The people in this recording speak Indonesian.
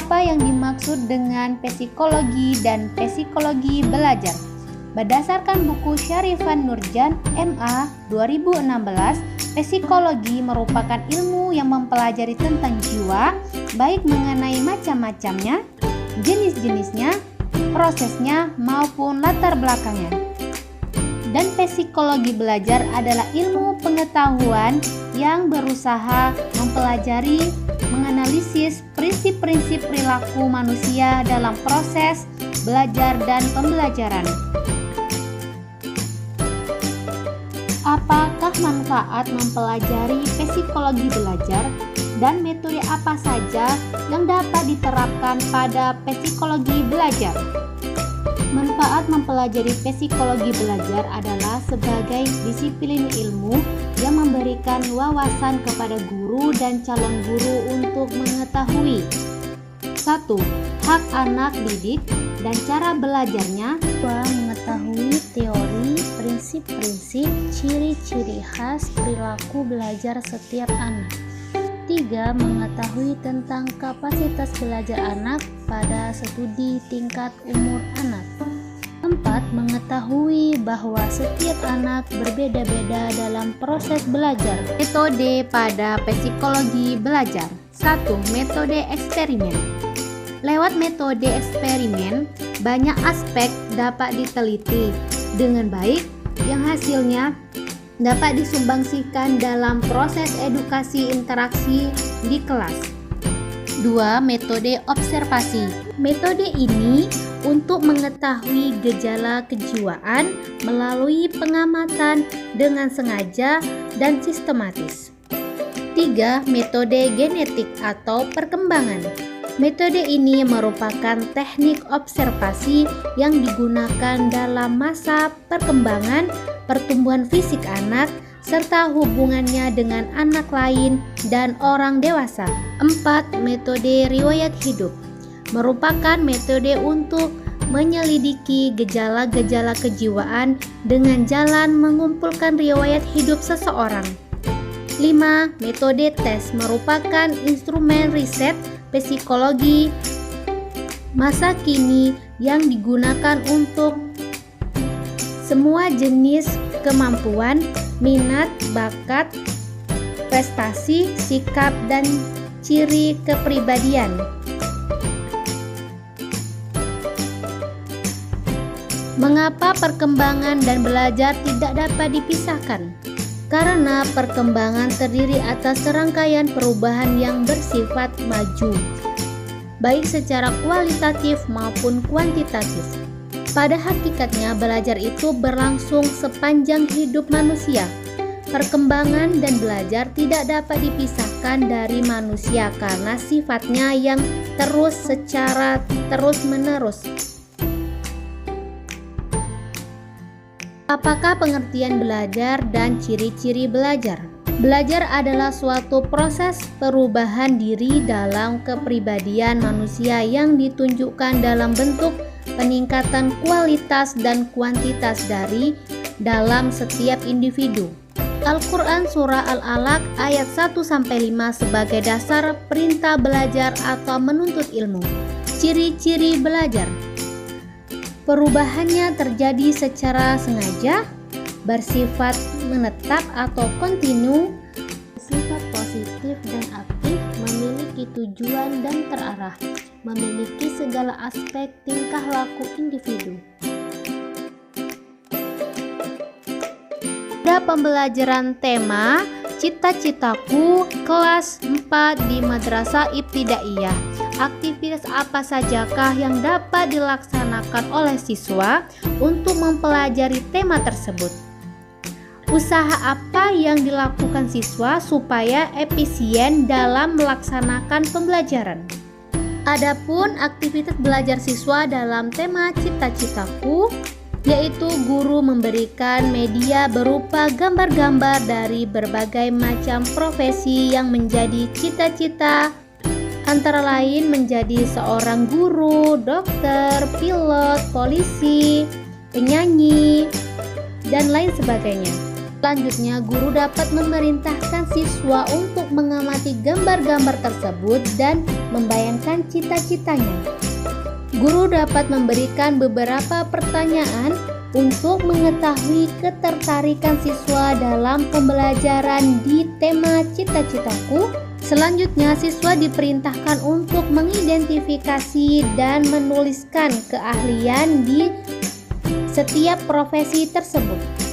Apa yang dimaksud dengan psikologi dan psikologi belajar? Berdasarkan buku Syarifan Nurjan, MA 2016, psikologi merupakan ilmu yang mempelajari tentang jiwa, baik mengenai macam-macamnya, jenis-jenisnya, prosesnya, maupun latar belakangnya. Dan psikologi belajar adalah ilmu pengetahuan yang berusaha mempelajari, menganalisis prinsip-prinsip perilaku manusia dalam proses belajar dan pembelajaran. Apakah manfaat mempelajari psikologi belajar dan metode apa saja yang dapat diterapkan pada psikologi belajar? Manfaat mempelajari psikologi belajar adalah sebagai disiplin ilmu yang memberikan wawasan kepada guru dan calon guru untuk mengetahui 1. Hak anak didik dan cara belajarnya. 2. Mengetahui teori, prinsip-prinsip, ciri-ciri khas perilaku belajar setiap anak. 3. Mengetahui tentang kapasitas belajar anak pada studi tingkat umur anak. 4. Mengetahui bahwa setiap anak berbeda-beda dalam proses belajar. Metode pada psikologi belajar. 1. Metode eksperimen. Lewat metode eksperimen, banyak aspek dapat diteliti dengan baik yang hasilnya dapat disumbangsikan dalam proses edukasi interaksi di kelas. 2. Metode observasi. Metode ini untuk mengetahui gejala kejiwaan melalui pengamatan dengan sengaja dan sistematis. 3. Metode genetik atau perkembangan. Metode ini merupakan teknik observasi yang digunakan dalam masa perkembangan pertumbuhan fisik anak serta hubungannya dengan anak lain dan orang dewasa. 4. Metode riwayat hidup merupakan metode untuk menyelidiki gejala-gejala kejiwaan dengan jalan mengumpulkan riwayat hidup seseorang. 5. Metode tes merupakan instrumen riset psikologi masa kini yang digunakan untuk semua jenis kemampuan, minat, bakat, prestasi, sikap, dan ciri kepribadian. Mengapa perkembangan dan belajar tidak dapat dipisahkan? Karena perkembangan terdiri atas serangkaian perubahan yang bersifat maju, baik secara kualitatif maupun kuantitatif. Pada hakikatnya, belajar itu berlangsung sepanjang hidup manusia. Perkembangan dan belajar tidak dapat dipisahkan dari manusia karena sifatnya yang terus secara terus-menerus. Apakah pengertian belajar dan ciri-ciri belajar? Belajar adalah suatu proses perubahan diri dalam kepribadian manusia yang ditunjukkan dalam bentuk peningkatan kualitas dan kuantitas dari dalam setiap individu. Al-Quran Surah Al-Alaq ayat 1-5 sebagai dasar perintah belajar atau menuntut ilmu. Ciri-ciri belajar. Perubahannya terjadi secara sengaja, bersifat menetap atau kontinu, bersifat positif dan aktif, memiliki tujuan dan terarah, memiliki segala aspek tingkah laku individu. Pada pembelajaran tema Cita-citaku kelas 4 di Madrasah Ibtidaiyah, aktivitas apa sajakah yang dapat dilaksanakan oleh siswa untuk mempelajari tema tersebut? Usaha apa yang dilakukan siswa supaya efisien dalam melaksanakan pembelajaran? Adapun aktivitas belajar siswa dalam tema Cita-citaku, yaitu guru memberikan media berupa gambar-gambar dari berbagai macam profesi yang menjadi cita-cita, antara lain menjadi seorang guru, dokter, pilot, polisi, penyanyi, dan lain sebagainya. Selanjutnya, guru dapat memerintahkan siswa untuk mengamati gambar-gambar tersebut dan membayangkan cita-citanya. Guru dapat memberikan beberapa pertanyaan untuk mengetahui ketertarikan siswa dalam pembelajaran di tema cita-citaku. Selanjutnya, siswa diperintahkan untuk mengidentifikasi dan menuliskan keahlian di setiap profesi tersebut.